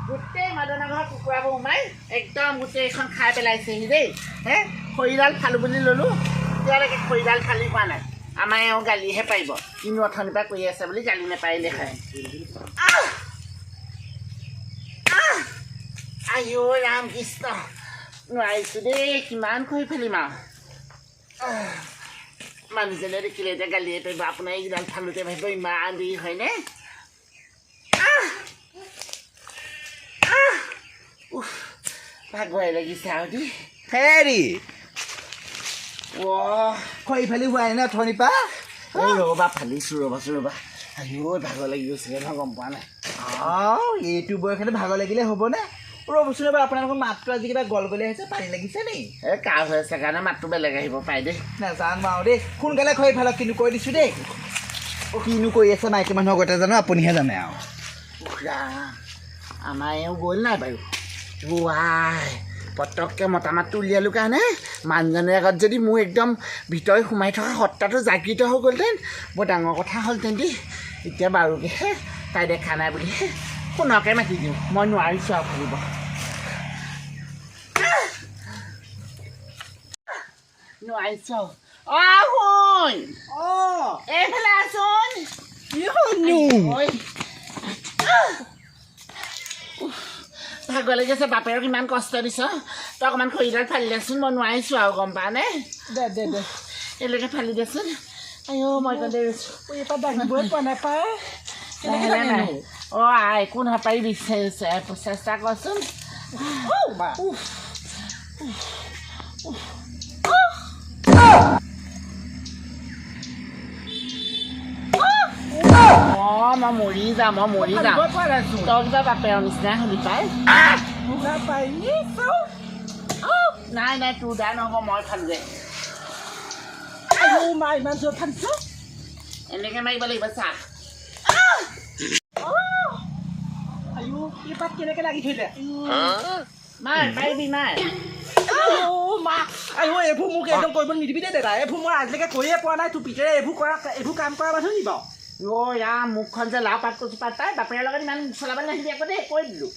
গোটেই মাদনা ঘৰ কুকুৰাবোৰ সোমাই একদম গোটেইখন খাই পেলাইছেহি দেই হে খৰিডাল খালোঁ বুলি ল'লোঁ এতিয়ালৈকে খৰিডাল খালি পোৱা নাই আমাৰ এওঁ গালিহে পাৰিব কিনো অথনিৰ পৰা কৰি আছে বুলি গালি নেপাৰিলে খায় আইঅ ৰাম কৃষ্ণ নোৱাৰিছোঁ দেই কিমান কৰি ফেলিম আৰু মানুহজনে দেখিলে এতিয়া গালিয়ে পাৰিব আপোনাৰ এইকেইডাল খালোঁতে ভাবিব ইমান দেৰি হয়নে ভাগৰে লাগিছে আৰু দেই হেৰি অ' খৰি ফালি হোৱাই নাই অথনিৰ পৰা এই ৰ'বা ফালিছোঁ ৰ'বা আইঅ ভাগৰ লাগি গৈছিলে নহয় গম পোৱা নাই এইটো বয়সতে ভাগৰ লাগিলে হ'বনে ৰ'বচোন এবাৰ আপোনালোকৰ মাতটো আজি কিবা গলগলি আহিছে পানী লাগিছে নি এই কাহ হৈ আছে কাৰণে মাতটো বেলেগ আহিব পাৰে দেই নাজানো আৰু দেই সোনকালে খৰি ফালক কিনো কৈ দিছোঁ দেই কিনো কৰি আছে মাইকী মানুহৰ আগতে জানো আপুনিহে জানে আৰু আমাৰ এওঁ গ'ল নাই বাৰু ৱাই পটককৈ মতামাতটো উলিয়ালোঁ কাৰণে মানুহজনৰ আগত যদি মোৰ একদম ভিতৰত সোমাই থকা সত্তাটো জাগৃত হৈ গ'লহেঁতেন বৰ ডাঙৰ কথা হ'লহেঁতেন দেই এতিয়া বাৰুকেহে তাই দেখা নাই বুলি সোণকে মাতি দিওঁ মই নোৱাৰিছোঁ আৰু ফুৰিব নোৱাৰিছোঁ শুন এইফালে আছোন ভাগৰ লাগি আছে বাপেৰক ইমান কষ্ট দিছ তই অকণমান খৰিডাল ফালি দেচোন মই নোৱাৰিছোঁ আৰু গম পা নে দে এইলৈকে ফালি দেচোন আইঅ মই কণ দেৰিছোঁ দাঙিবই পোৱা নাপায় নাই একো নাপাৰি চেষ্টা কৰচোন মই মৰি যাম তই কিবা বাপেৰৰ নিচিনা শুনি পাই নাই তোৰ দা নহ'ব মই ফালোঁগৈ ইমান জোৰ ফালিছ এনেকৈ মাৰিব লাগিব চা পাত কেনেকৈ লাগি থৈলে মাৰ পাৰিবি মাৰ এইবোৰ মোক একদম কৰিব নিদিবি দেই দাদা এইবোৰ মই আজিলৈকে কৰিয়ে পোৱা নাই তোৰ পিতেৰে এইবোৰ কাম কৰা মানুহ নি বাৰু মুখখন যে লাও পাত কচু পাত পাই বাপেৰৰ লগত ইমান চলাবলৈ নাহিবি আকৌ দেই কৈ দিলোঁ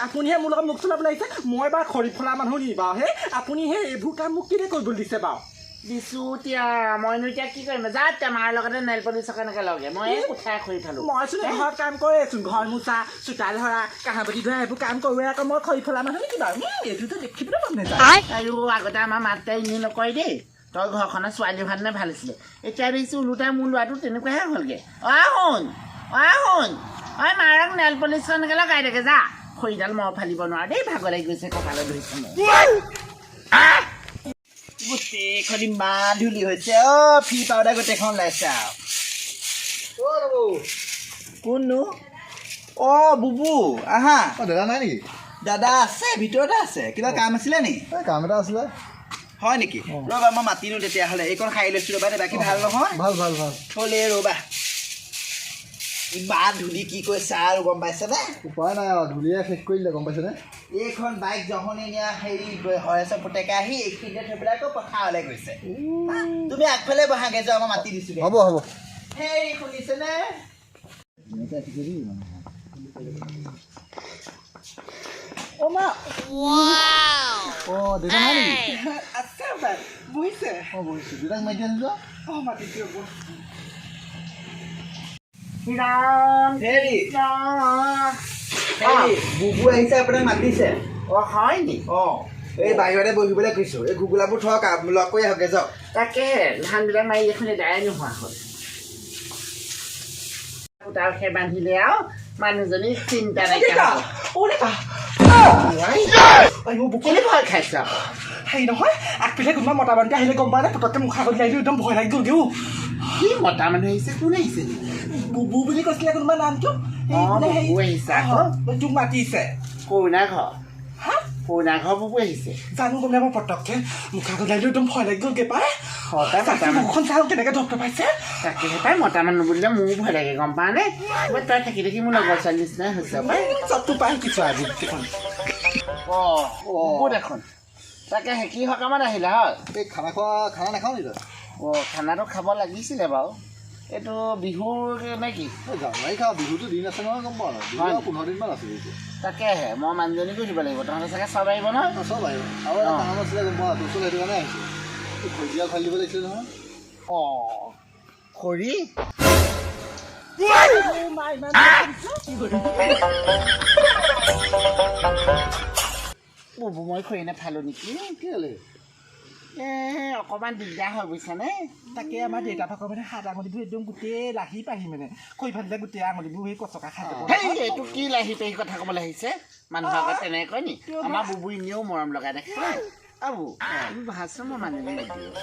আপুনিহে মোৰ লগত মুখ চলাবলৈ আহিছে মই বাৰু খৰি ফলা মানুহ নি বাৰু আপুনিহে এইবোৰ কাম মোক কেলৈ কৰিবলৈ দিছে বাৰু দিছোঁ এতিয়া মইনো এতিয়া কি কৰিম যা এতিয়া মাৰ লগতে নেল পলিচক এনেকৈ লগে মই উঠাই খৰি থালোঁ মইচোন ঘৰত কাম কৰিছোন ঘৰ মোচা চোতাল ধৰা কাঁহা বাতি ধৰা এইবোৰ কাম কৰোঁ আকৌ মই খৰি ফলা মানুহ নেকি বাৰু এইটোতো দেখিবলৈ মন নাযায় আৰু আগতে আমাৰ মাতে এনেই নকয় দেই তই ঘৰখনৰ ছোৱালী হোৱানে ভাল আছিলে এতিয়া দেখিছোঁ ওলোটাই মোৰ ল'ৰাটো তেনেকুৱাহে হ'লগৈ শুন মাৰক নেল পলিচখন এনেকৈ লগাই থাকে যা খৰিডাল মই ফালিব নোৱাৰোঁ দেই ভাগৰ লাগি গৈছে কঁকালত ধৰিছে গোটেইখন ইমান ধূলি হৈছে ফি পাউডাৰ গোটেইখন ওলাইছে আৰু কোননো বুবু আহা দাদা নাই নেকি দাদা আছে ভিতৰতে আছে কিবা কাম আছিলে নি কাম এটা আছিলে হয় নেকি ৰ'বা মই মাতিনো তেতিয়াহ'লে এইকণ খাই লৈছোঁ ৰ'বা বাকী ভাল নহয় ভাল হ'লে ৰ'বা ইমান ধূলি কি কৈছে আৰু গম পাইছেনে উপায় নাই আৰু ধূলিয়ে শেষ কৰি দিলে গম পাইছেনে এইখন বাইক জহনি নিয়া হেৰি হৰেশ্বৰ পুতেকে আহি এইখিনিতে থৈ পেলাই আকৌ পথাৰলৈ গৈছে তুমি আগফালে বহাগে যোৱা মই মাতি দিছোঁ হ'ব হেৰি শুনিছেনে দেউতা নাই নেকি আছে বহিছে বহিছোঁ দেউতাক মাতি আনিছোঁ মাতিছোঁ বুবু আহিছে আপোনাক মাতিছে হয় নি এই বাহিৰতে বহিবলৈ কৈছোঁ এই ঘুগুলাবোৰ থওক লগ কৰি আহকে যাওক তাকে ধানবিলাক মাৰি এখন এদাই নোহোৱা হ'ল সূতাৰ খেৰ বান্ধিলে আৰু মানুহজনী চিন্তা নাইকিয়া কেলে ভয় খাইছ হেৰি নহয় আগপিলে কোনোবা মতা মানুহ আহিলে গম পালে পটককৈ মুখা আগত লাগিলে একদম ভয় লাগি গ'ল দিওঁ কি মতা মানুহ আহিছে কোন আহিছে বুবু বুলি কৈছিলে কোনোবা নামটো বুবু আহিছে আকৌ তোক মাতিছে কৰুণা ঘৰ বুবু আহিছে জানো গম নাপাওঁ পটককৈ মুখা আগত লাগিলে একদম ভয় লাগি গ'লগৈ পাই মুখখন চাওঁ কেনেকৈ ধপ পাইছে তাকেহে পাই মতা মানুহ বুলিলে মোৰো ভয় লাগে গম পাওঁ নে তই থাকি থাকি মোৰ লগৰ ছোৱালী নিচিনাই হৈছে পাই চবটো পাই কিছু আজি দেখোন দেখোন তাকে কি সকামত আহিলা হয় এই খানা নাখাওঁ নি তই খানাটো খাব লাগিছিলে বাৰু এইটো বিহুৰ নে কি এই জানুৱাৰী খাওঁ বিহুটো দিন আছে নহয় গম পাওঁ বিহু হয়। 15 দিনমান আছে এতিয়া তাকেহে মই মানুহজনীকো দিব লাগিব তহঁতে চাগে চব আহিব নহয় চব আহিব আৰু এটা কাম আছিলে গম পাওঁ তোৰ ওচৰত সেইটো কাৰণে আহিছোঁ এই ভজিয়া খুৱাই দিব লাগিছিলে নহয় অঁ খৰি বুবু মই খৰি নাফালোঁ নেকি কেলে অকণমান দিগদাৰ হৈ বুজিছানে তাকে আমাৰ দেউতা ভাগৰ মানে হাত আঙুলিবোৰ একদম গোটেই লাহি পাহি মানে কৈ ফালিলে গোটেই আঙুলিবোৰ সেই কচকা খাই যাব হেই এইটো কি লাহি পাহি কথা ক'বলৈ আহিছে মানুহৰ আগত তেনেকৈ কয় নি আমাৰ বুবু এনেও মৰম লগাই দেখে আবু তুমি ভাবছোন মই মানুহজনী লাগিব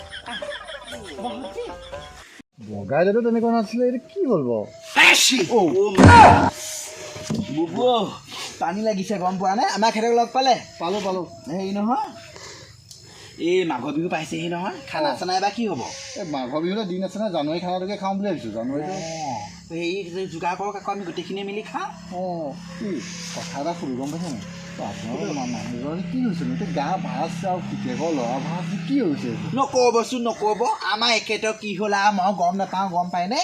বগাইলেতো তেনেকুৱা নাছিলে এইটো কি হ'ল বাৰু বুবু পানী লাগিছে গম পোৱা নে আমাৰ খেতক লগ পালে পালোঁ হেৰি নহয় এই মাঘৰ বিহু পাইছেহি নহয় খানা চানা এবাৰ কি হ'ব এই মাঘৰ বিহুলৈ দিন আছে নহয় জানুৱাৰী খানাটোকে খাওঁ বুলি ভাবিছোঁ জানুৱাৰীটো হেৰি যোগাৰ কৰক আকৌ আমি গোটেইখিনিয়ে মিলি খাওঁ অঁ কি কথা এটা সুধি গম পাইছে নাই আপোনালোকে মানুহজনী কি হৈছে এতিয়া গা ভাজ আৰু পিতেকৰ ল'ৰা ভাজ কি হৈছে নক'বচোন নক'ব আমাৰ এখেতৰ কি হ'ল আৰু মই গম নাপাওঁ গম পায়নে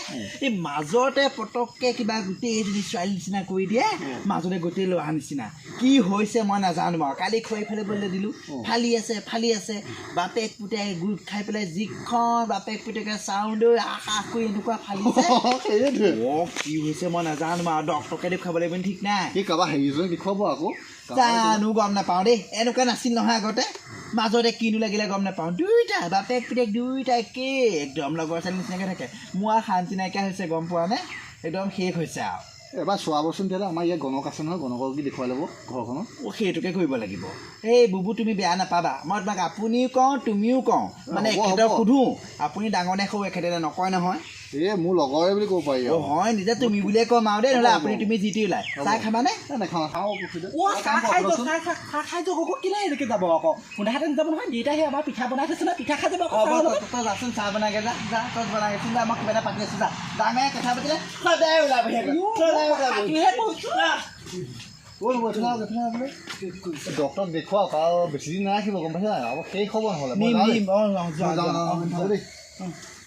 এই মাজতে পটককৈ কিবা গোটেই এজনী ছোৱালী নিচিনা কৰি দিয়ে মাজতে গোটেই ল'ৰা নিচিনা কি হৈছে মই নাজানো বাৰু কালি খুৱাই পেলাবলৈ দিলোঁ ফালি আছে বাপেক পুতেক গোট খাই পেলাই যিখন বাপেক পুতেকে চাউল লৈ আশ কৰি এনেকুৱা ফালিছে সেইটোৱে অঁ কি হৈছে মই নাজানো আৰু ডক্টৰকে দেখুৱাব লাগিব ঠিক নাই সি কাৰোবাৰ হেৰিজনক দেখুৱাব আকৌ জানো গম নাপাওঁ দেই এনেকুৱা নাছিল নহয় আগতে মাজতে কিনো লাগিলে গম নাপাওঁ দুইটা বাপেক পিতেক দুইটা একেই একদম লগৰ ছোৱালী নিচিনাকৈ থাকে মোৰ আৰু শান্তি নাইকিয়া হৈছে গম পোৱা নে একদম শেষ হৈছে আৰু এবাৰ চোৱাবচোন তেতিয়াহ'লে আমাৰ ইয়াত গণক আছে নহয় গণকক কি দেখুৱাই ল'ব ঘৰখনত সেইটোকে কৰিব লাগিব এই বুবু তুমি বেয়া নাপাবা মই তোমাক আপুনিও কওঁ তুমিও কওঁ মানে হ'ব, এখেতক হ'ব। সোধোঁ আপুনি ডাঙৰ নে সৰু এখেতে নকয় নহয় এই মোৰ লগৰে বুলি ক'ব পাৰি অঁ হয় নিজে তুমি বুলিয়ে ক'ম আৰু দেই নহ'লে আপুনি তুমি যি টি ওলাই চাহ খাবানে নাখাওঁ খাওঁ পুখুৰীতে চাহ খাই যাব আকৌ কেলে এনেকৈ যাব আকৌ শুনাহেঁতেন যাব নহয় দেউতাই সেই আমাৰ পিঠা বনাই থৈছে না পিঠা খাই যাব আকৌ চাহৰ লগত। তই যাচোন চাহ বনাইগে যা তই বনাইগেচোন যা মই কিবা এটা পাতি আছোঁ যা ডাঙৰে কথা পাতিলে সদায় ওলাবহি তাকেহে কৈছোঁ। ডক্টৰক দেখুৱাওক আৰু বেছি দিন নাৰাখিব গম পাইছা নাই আৰু শেষ হ'ব নহ'লে মই যাওঁ দেই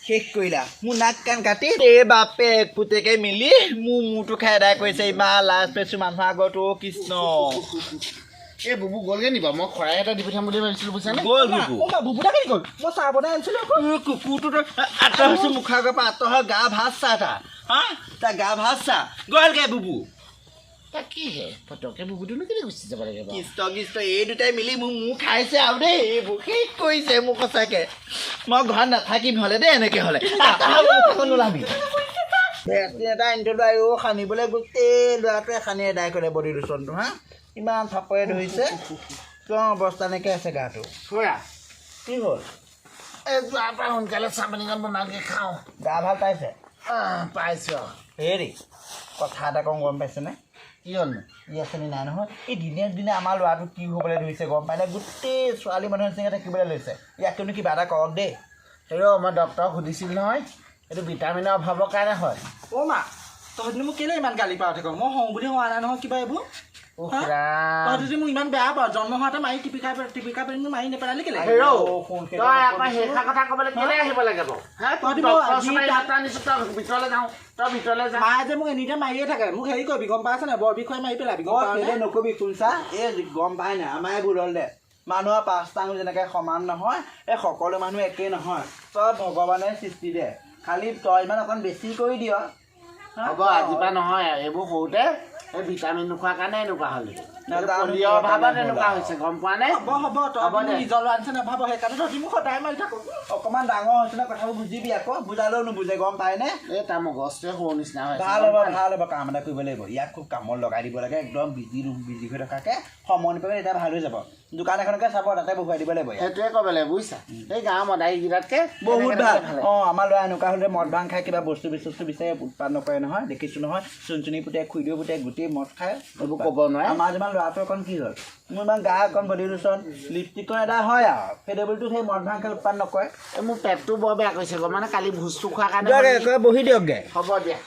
শেষ কৰিলা মোৰ নাক কাণ কাটি এই বাপেক পুতেকে মিলি মোৰ মূৰটো খাই আদায় কৰিছে ইমান লাজ পাইছোঁ মানুহৰ আগতো কৃষ্ণ এই বুবু গ'লগৈ নি বাৰু মই শৰাই এটা দি পঠিয়াম বুলি ভাবিছিলোঁ বুজিছানে গ'ল বুবু বুবুতা কেলে গ'ল মই চাহ বনাই আনিছিলোঁ আকৌ কুকুৰটো আঁতৰ হৈছোঁ মুখৰ আগৰ পৰা আঁতৰ হৈ গা ভাজ চা তাৰ গা ভাজ চা গ'লগৈ বুবু তাকেহে পটককৈ বুবুটোনো কেলৈ গুচি যাব লাগে বাৰু কৃষ্ণ এই দুটাই মিলি মোৰ খাইছে আৰু দেই এইবোৰ শেষ কৰিছে মোক সঁচাকৈ মই ঘৰত নাথাকিম হ'লে দেই এনেকৈ হ'লে নোলাবি ভেকচিন এটা আনি থলোঁ আৰু সানিবলৈ গোটেই ল'ৰাটোৱে সানি এদায় কৰে বডি লোচনটো ইমান ফাপৰে ধৰিছে কিয় অৱস্থা নাইকিয়া আছে গাটো খুৰা কি হ'ল এই যোৱাৰ পৰা সোনকালে চাহপানীকণ বনাওঁগৈ খাওঁ গা ভাল পাইছে পাইছোঁ হেৰি কথা এটা কওঁ গম পাইছেনে কি হ'লনো ই আঁচনি নাই নহয় এই দিনে দিনে আমাৰ ল'ৰাটো কি হ'বলৈ ধৰিছে গম পাইনে গোটেই ছোৱালী মানুহৰ নিচিনাকৈ থাকিবলৈ লৈছে ইয়াক কিন্তু কিবা এটা কৰক দেই হেৰৌ মই ডক্টৰক সুধিছিল নহয় এইটো ভিটামিনৰ অভাৱৰ কাৰণে হয় অ' মা তহঁতি মোক কেলে ইমান গালি পাওঁ থাক মই হওঁ বুলি হোৱা নাই নহয় কিবা এইবোৰ তহঁতি যদি মোক ইমান বেয়া পাওঁ জন্ম হোৱাতে মাৰি টিপিকা পেৰি মাৰি নেপেলালি কেলে হেৰৌ তই আকৌ সেইষাৰ কথা ক'বলৈ কেলৈ আহিব লাগে বাৰু তহঁতি মোক ভিতৰলৈ যাওঁ তই ভিতৰলৈ যা মায়ে যে মোক এনিটাইম মাৰিয়ে থাকে মোক হেৰি কৰিবি গম পাইছে নাই বৰ বিষয়ে মাৰি পেলাবি গম পাৱ নে? নকবি শুনছা এই গম পাই নাই আমাৰ ভুল হ'ল দে মানুহৰ পাঁচটা আঙুল যেনেকৈ সমান নহয় এই সকলো মানুহ একেই নহয় তই ভগৱানে সৃষ্টি দে খালি তই ইমান অকণ বেছি কৰি দিয় হ'ব আজিৰ পৰা নহয় এইবোৰ সৰুতে এই ভিটামিন নোখোৱাৰ কাৰণে এনেকুৱা হ'ল নাজানো পলিঅ'ৰ অভাৱত এনেকুৱা হৈছে গম পোৱা নে হ'ব তই হ'ব দে। নিজৰ ল'ৰা নিচিনা নাভাব সেইকাৰণে তহঁতি মোক সদায় মাৰি থাকোঁ অকণমান ডাঙৰ হৈছে ন কথাবোৰ বুজিবি আকৌ বুজালেও নুবুজে গম পায়নে এই তাৰ মগজটোৱে সৰু নিচিনা হৈ ভাল হ'ব কাম এটা কৰিব লাগিব ইয়াক খুব কামত লগাই দিব লাগে একদম বিজি হৈ থকাকৈ সময় নিপাবে এতিয়া ভাল হৈ যাব দোকান এখনকে চাব তাতে বহুৱাই দিব লাগিব সেইটোৱে ক'ব লাগে বুজিছা এই গাঁৱৰ মদাহীকেইটাতকৈ বহুত ভাল আমাৰ ল'ৰা এনেকুৱা হ'লে মদ ভাং খাই কিবা বস্তু বিচাৰি উৎপাদন নকৰে নহয় দেখিছোঁ নহয় চুনচুনি পুতেক খুইদেউ পুতেক গোটেই মদ খায় এইবোৰ ক'ব নোৱাৰে আমাৰ যিমান ল'ৰাটো অকণ কি হ'ল মোৰ ইমান গা অকণ বডি লোচন লিপষ্টিকৰ এটা হয় আৰু সেই টেবুলটো সেই মদ ভাং খাই উৎপাদন নকৰে এই মোৰ পেটটো বৰ বেয়া কৰিছে গম মানে কালি ভোজটো খোৱাৰ কাৰণে বহি দিয়কগৈ হ'ব দিয়া